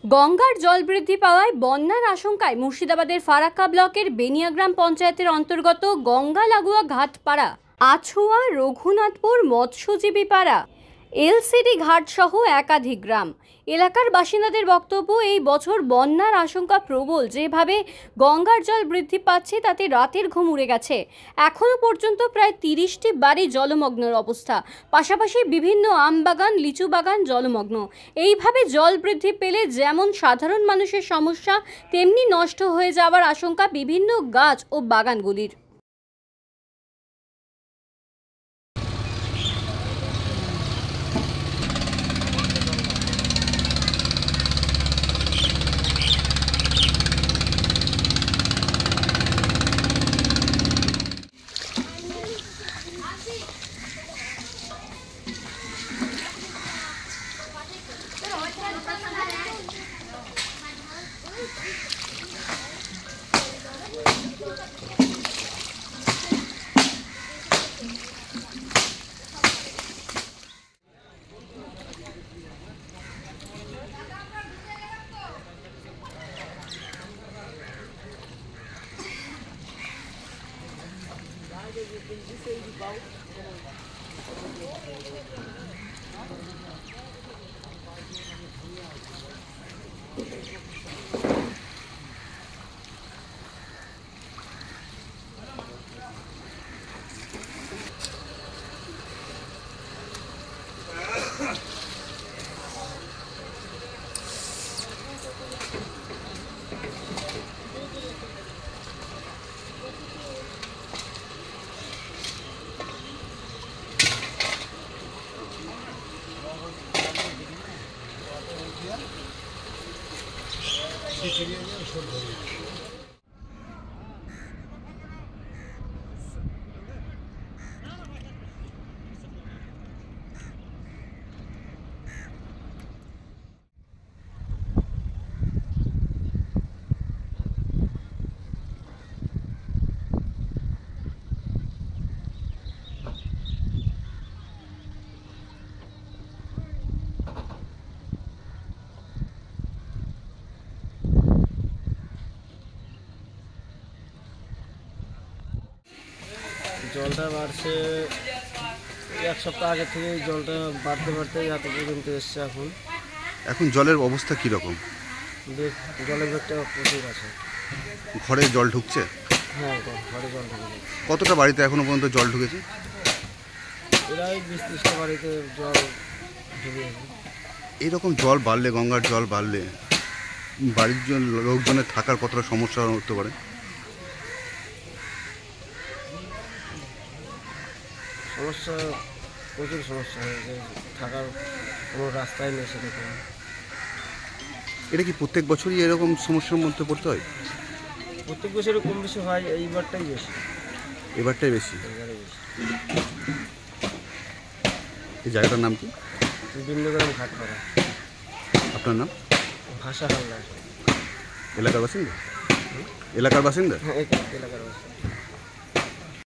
গঙ্গার জল বৃদ্ধি পাওয়ায় বন্যার আশঙ্কায় মুর্শিদাবাদের ফারাক্কা ব্লকের বেনিয়াগ্রাম পঞ্চায়েতের অন্তর্গত গঙ্গা লাগোয়া ঘাটপাড়া, আছুয়া, রঘুনাথপুর, মৎস্যজীবী পাড়া, এলসিডি ঘাট সহ একাধিক গ্রাম এলাকার বাসিন্দাদের বক্তব্য, এই বছর বন্যার আশঙ্কা প্রবল। যেভাবে গঙ্গার জল বৃদ্ধি পাচ্ছে তাতে রাতের ঘুম উড়ে গেছে। এখনো পর্যন্ত প্রায় 30টি বাড়ি জলমগ্নের অবস্থা, পাশাপাশি বিভিন্ন আম বাগান, লিচু বাগান জলমগ্ন। এইভাবে জল বৃদ্ধি পেলে যেমন সাধারণ মানুষের সমস্যা, তেমনি নষ্ট হয়ে যাওয়ার আশঙ্কা বিভিন্ন গাছ ও বাগানগুলির। জলটা বাড়ছে এক সপ্তাহ আগে থেকে, জলটা বাড়তে বাড়তে এত পর্যন্ত এসছে। এখন জলের অবস্থা কীরকম? জলের বেগটা প্রচুর আছে। ঘরে জল ঢুকছে? হ্যাঁ, ঘরে জল ঢুকেছে। কতটা বাড়িতে এখনো পর্যন্ত জল ঢুকেছে? প্রায় 20-30টা বাড়িতে জল ঢুকে। এরকম জল বাড়লে, গঙ্গার জল বাড়লে বাড়ির লোকজনের থাকার কতটা সমস্যা হতে পারে? সমস্যা, প্রচুর সমস্যা হয়েছে, থাকার কোনো রাস্তাই নেই সেরকম। এটা কি প্রত্যেক বছরই এরকম সমস্যার মধ্যে পড়তে হয়? প্রত্যেক বছরই কম বেশি হয়, এইবারটাই বেশি। এবারটাই বেশি। এই জায়গাটার নাম কি? বেনিয়াগ্রাম ঘাটপাড়া। আপনার নাম? ভাষা হালদার। এলাকার বাসিন্দা? এলাকার বাসিন্দা? হ্যাঁ, এলাকার বাসিন্দা।